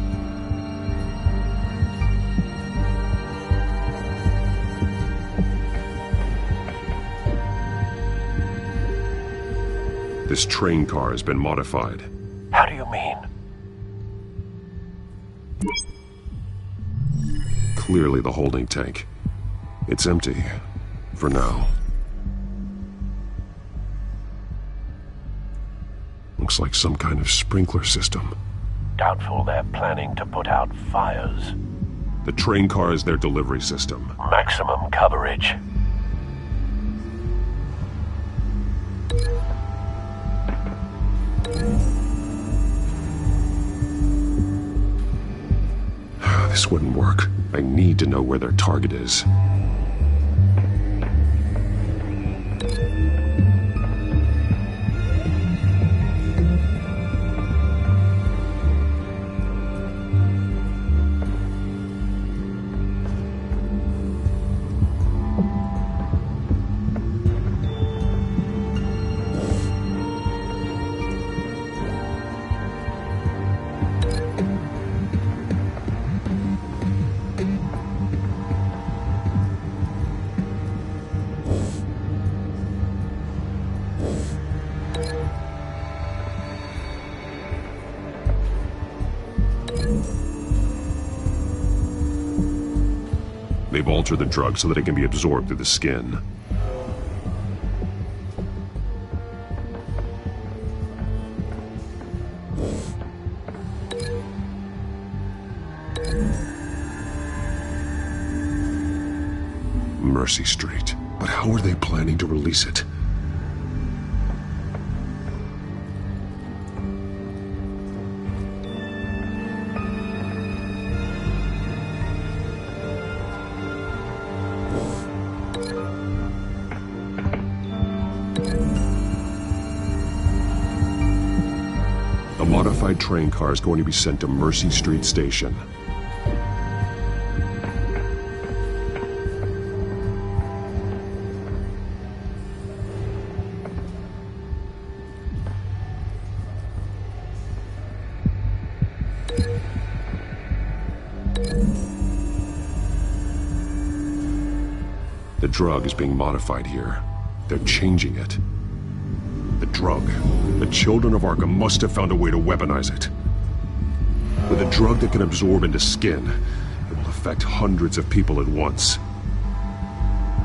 This train car has been modified. How do you mean? Clearly the holding tank. It's empty. For now. Looks like some kind of sprinkler system. Doubtful they're planning to put out fires. The train car is their delivery system. Maximum coverage. This wouldn't work. I need to know where their target is. They've altered the drug so that it can be absorbed through the skin. Mercy Street. But how are they planning to release it? A modified train car is going to be sent to Mercy Street Station. The drug is being modified here. They're changing it. The drug. The children of Arkham must have found a way to weaponize it. With a drug that can absorb into skin, it will affect hundreds of people at once.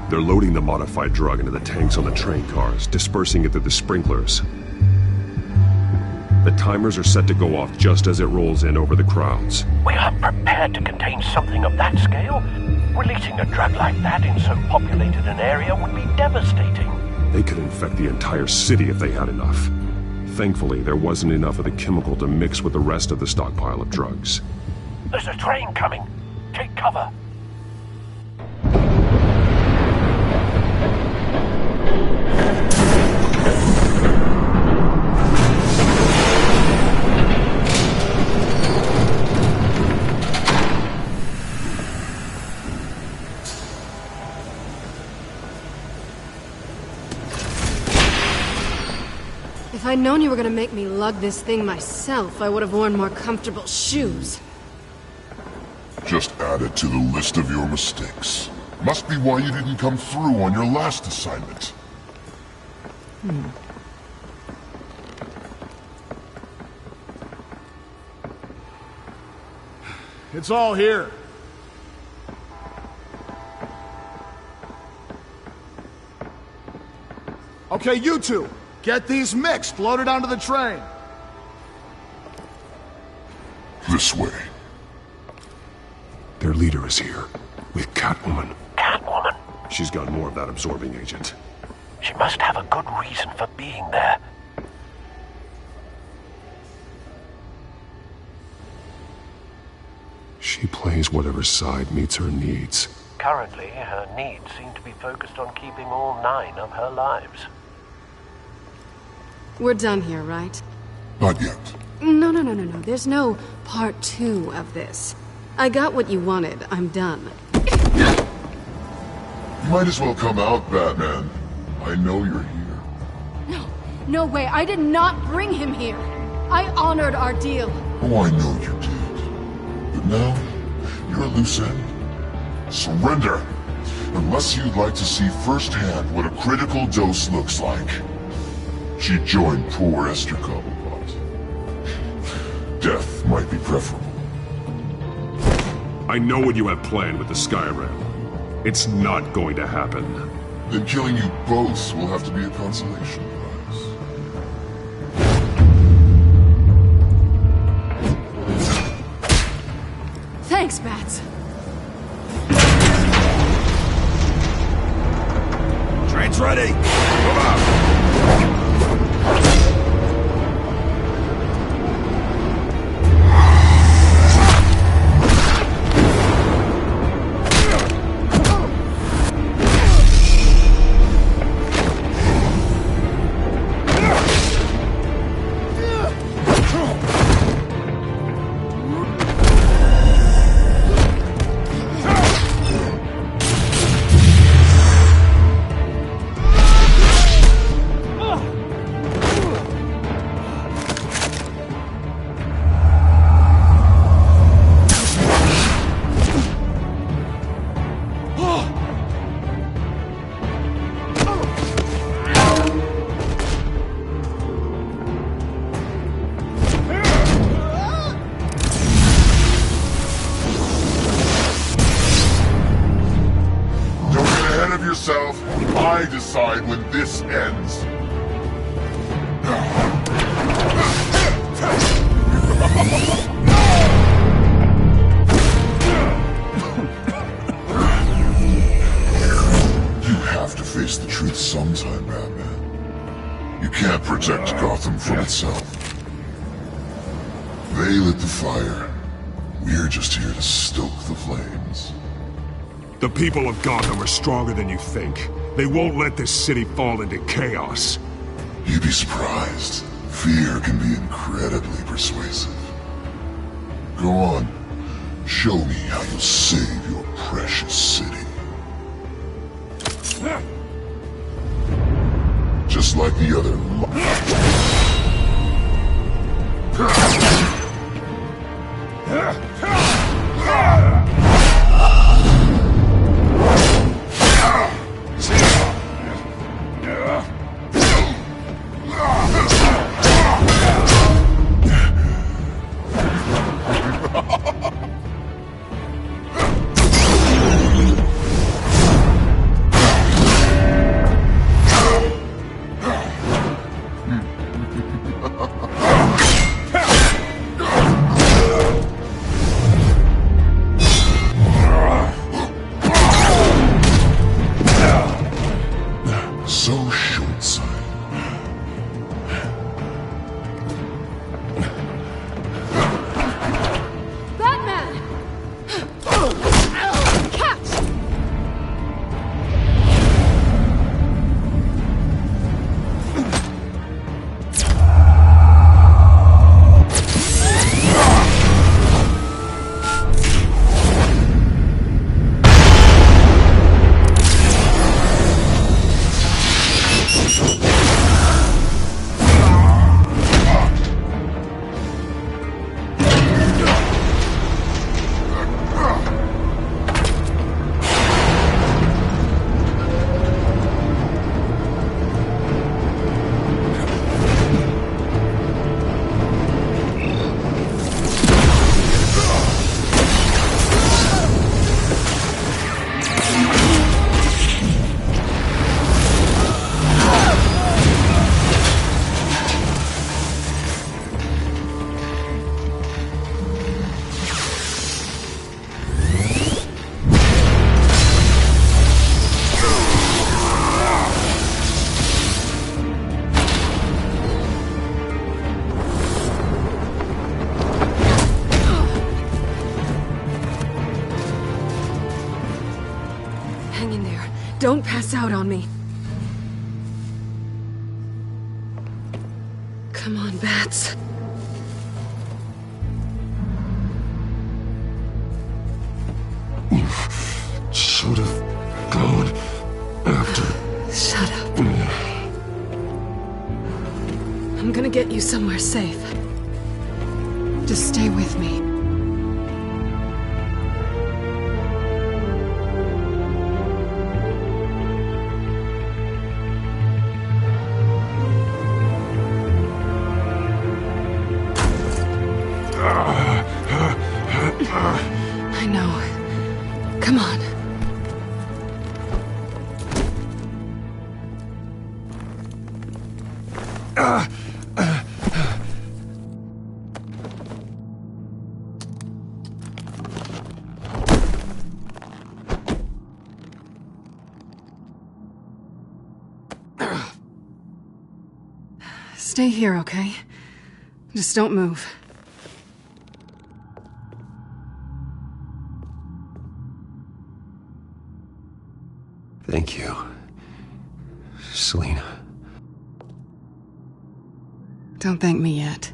They're loading the modified drug into the tanks on the train cars, dispersing it through the sprinklers. The timers are set to go off just as it rolls in over the crowds. We aren't prepared to contain something of that scale. Releasing a drug like that in so populated an area would be devastating. They could infect the entire city if they had enough. Thankfully, there wasn't enough of the chemical to mix with the rest of the stockpile of drugs. There's a train coming. Take cover. If I'd known you were gonna make me lug this thing myself, I would have worn more comfortable shoes. Just add it to the list of your mistakes. Must be why you didn't come through on your last assignment. It's all here. Okay, you two. Get these mixed, loaded onto the train. This way. Their leader is here, with Catwoman. Catwoman? She's got more of that absorbing agent. She must have a good reason for being there. She plays whatever side meets her needs. Currently, her needs seem to be focused on keeping all 9 of her lives. We're done here, right? Not yet. No. There's no part 2 of this. I got what you wanted. I'm done. You might as well come out, Batman. I know you're here. No way, I did not bring him here. I honored our deal. Oh, I know you did. But now, you're a loose end. Surrender! Unless you'd like to see firsthand what a critical dose looks like. She joined poor Esther Cobblepot. Death might be preferable. I know what you have planned with the Skyrim. It's not going to happen. Then killing you both will have to be a consolation prize. Thanks, Bats. Train's ready! Move out! I decide when this ends. You have to face the truth sometime, Batman. You can't protect Gotham from itself. They lit the fire. We're just here to stoke the flames. The people of Gotham are stronger than you think. They won't let this city fall into chaos. You'd be surprised. Fear can be incredibly persuasive. Go on. Show me how you'll save your precious city. Just like the other Don't pass out on me. Come on, Bats. You should have gone after... Shut up. get you somewhere safe. Just stay with me. I know. Come on. Stay here, okay? Just don't move. Thank you, Selina. Don't thank me yet.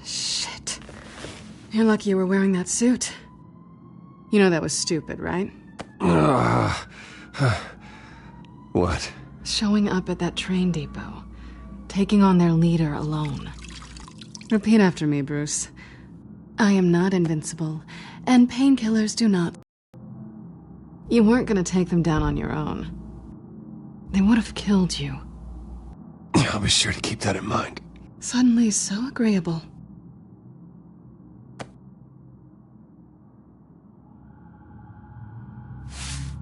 Shit. You're lucky you were wearing that suit. You know that was stupid, right? What? Showing up at that train depot. Taking on their leader alone. Repeat after me, Bruce. I am not invincible, and painkillers do not. You weren't gonna take them down on your own. They would have killed you. I'll be sure to keep that in mind. Suddenly so agreeable.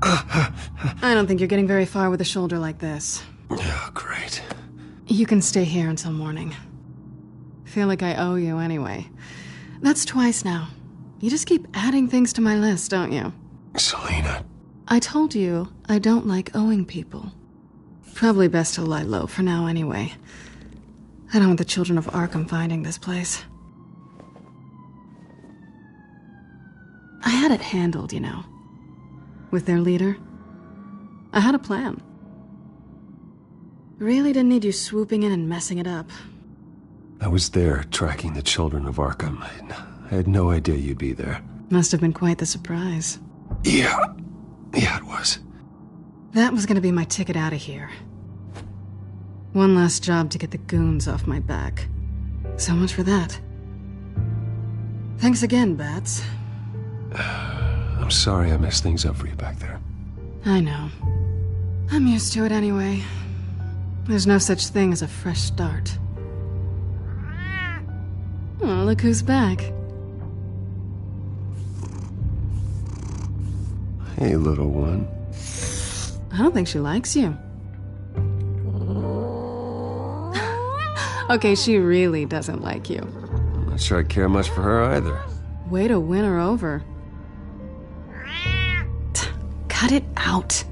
I don't think you're getting very far with a shoulder like this. Oh, great. You can stay here until morning. Feel like I owe you anyway. That's twice now. You just keep adding things to my list, don't you? Selina. I told you I don't like owing people. Probably best to lie low for now anyway. I don't want the children of Arkham finding this place. I had it handled, you know. With their leader. I had a plan. Really didn't need you swooping in and messing it up. I was there tracking the children of Arkham. I had no idea you'd be there. Must have been quite the surprise. Yeah, it was. That was gonna be my ticket out of here. One last job to get the goons off my back. So much for that. Thanks again, Bats. I'm sorry I messed things up for you back there. I know. I'm used to it anyway. There's no such thing as a fresh start. Oh, look who's back. Hey, little one. I don't think she likes you. Okay, she really doesn't like you. I'm not sure I care much for her either. Way to win her over. Cut it out.